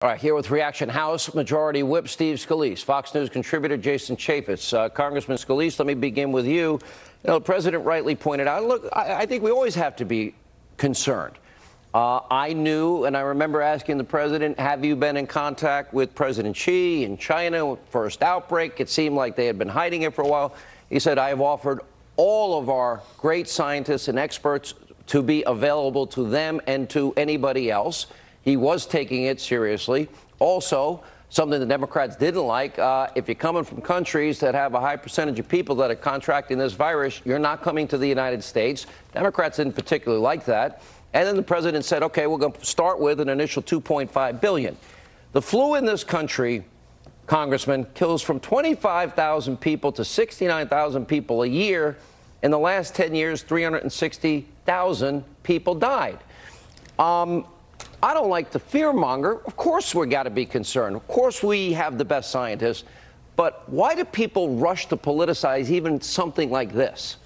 All right, here with Reaction House Majority Whip Steve Scalise, Fox News contributor Jason Chaffetz. Congressman Scalise, let me begin with you. The president rightly pointed out, look, I think we always have to be concerned. I knew, and I remember asking the president, have you been in contact with President Xi in China, first outbreak? It seemed like they had been hiding it for a while. He said, I have offered all of our great scientists and experts to be available to them and to anybody else. He was taking it seriously. Also, something the Democrats didn't like, if you're coming from countries that have a high percentage of people that are contracting this virus, you're not coming to the United States. Democrats didn't particularly like that. And then the president said, OK, we're going to start with an initial $2.5 billion. The flu in this country, Congressman, kills from 25,000 people to 69,000 people a year. In the last 10 years, 360,000 people died. I don't like to fearmonger. Of course we got to be concerned. Of course we have the best scientists. But why do people rush to politicize even something like this?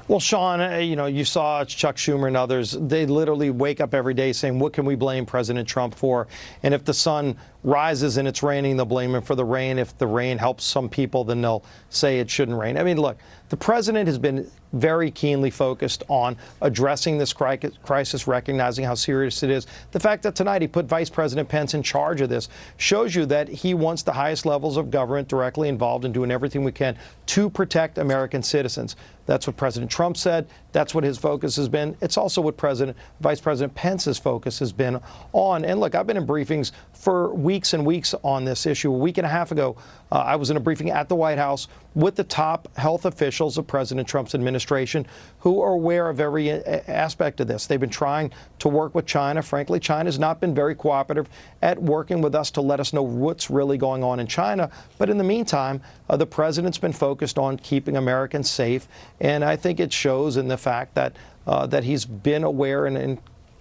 Well, Sean, you saw Chuck Schumer and others. They literally wake up every day saying, what can we blame President Trump for? And if the sun rises and it's raining, they'll blame him for the rain. If the rain helps some people, then they'll say it shouldn't rain. I mean, look, the president has been very keenly focused on addressing this crisis, recognizing how serious it is. The fact that tonight he put Vice President Pence in charge of this shows you that he wants the highest levels of government directly involved in doing everything we can to protect American citizens. That's what President Trump said. That's what his focus has been. It's also what Vice President Pence's focus has been on. And look, I've been in briefings for weeks and weeks on this issue. A week and a half ago, I was in a briefing at the White House with the top health officials of President Trump's administration who are aware of every aspect of this. They've been trying to work with China. Frankly, China's not been very cooperative at working with us to let us know what's really going on in China. But in the meantime, the president's been focused on keeping Americans safe. And I think it shows in the fact that that he's been aware and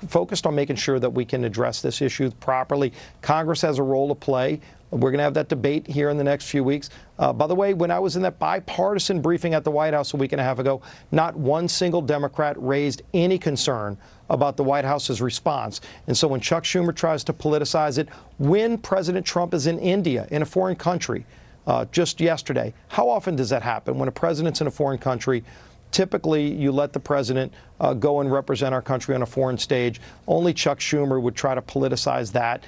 focused on making sure that we can address this issue properly. Congress has a role to play. We're going to have that debate here in the next few weeks. By the way, when I was in that bipartisan briefing at the White House a week and a half ago, not one single Democrat raised any concern about the White House's response. And so when Chuck Schumer tries to politicize it, when President Trump is in India, in a foreign country, just yesterday, how often does that happen? When a president's in a foreign country, typically, you let the president go and represent our country on a foreign stage. Only Chuck Schumer would try to politicize that.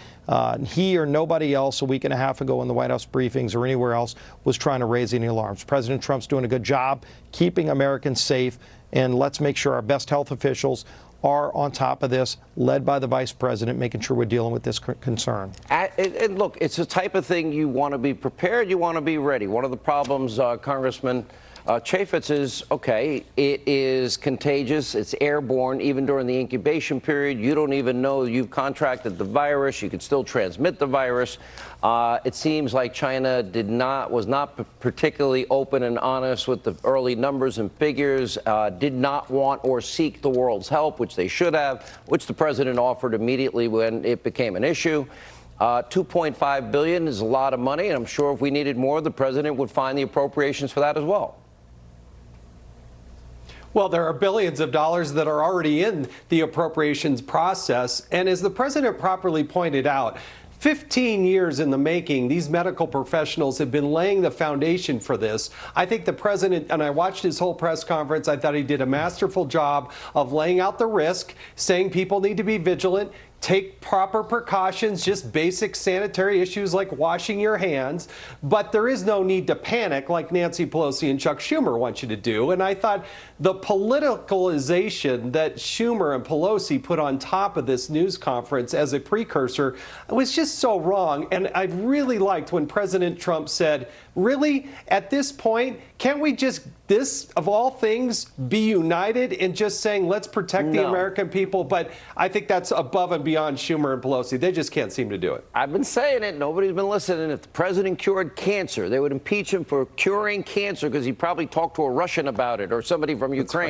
He or nobody else a week and a half ago in the White House briefings or anywhere else was trying to raise any alarms. President Trump's doing a good job keeping Americans safe, and let's make sure our best health officials are on top of this, led by the vice president, making sure we're dealing with this concern. And look, it's the type of thing you want to be prepared, you want to be ready. One of the problems, Congressman Chaffetz, is, OK, it is contagious, it's airborne, even during the incubation period. You don't even know you've contracted the virus. You could still transmit the virus. It seems like China was not particularly open and honest with the early numbers and figures, did not want or seek the world's help, which they should have, which the president offered immediately when it became an issue. $2.5 billion is a lot of money, and I'm sure if we needed more, the president would find the appropriations for that as well. Well, there are billions of dollars that are already in the appropriations process. And as the president properly pointed out, 15 years in the making, these medical professionals have been laying the foundation for this. I think the president, and I watched his whole press conference, I thought he did a masterful job of laying out the risk, saying people need to be vigilant, take proper precautions, just basic sanitary issues like washing your hands. But there is no need to panic like Nancy Pelosi and Chuck Schumer want you to do. And I thought the politicalization that Schumer and Pelosi put on top of this news conference as a precursor was just so wrong. And I really liked when President Trump said, really, at this point, can't we just, this, of all things, be united in just saying, let's protect the American people? But I think that's above and beyond Schumer and Pelosi. They just can't seem to do it. I've been saying it. Nobody's been listening. If the president cured cancer, they would impeach him for curing cancer because he probably talked to a Russian about it or somebody from Ukraine.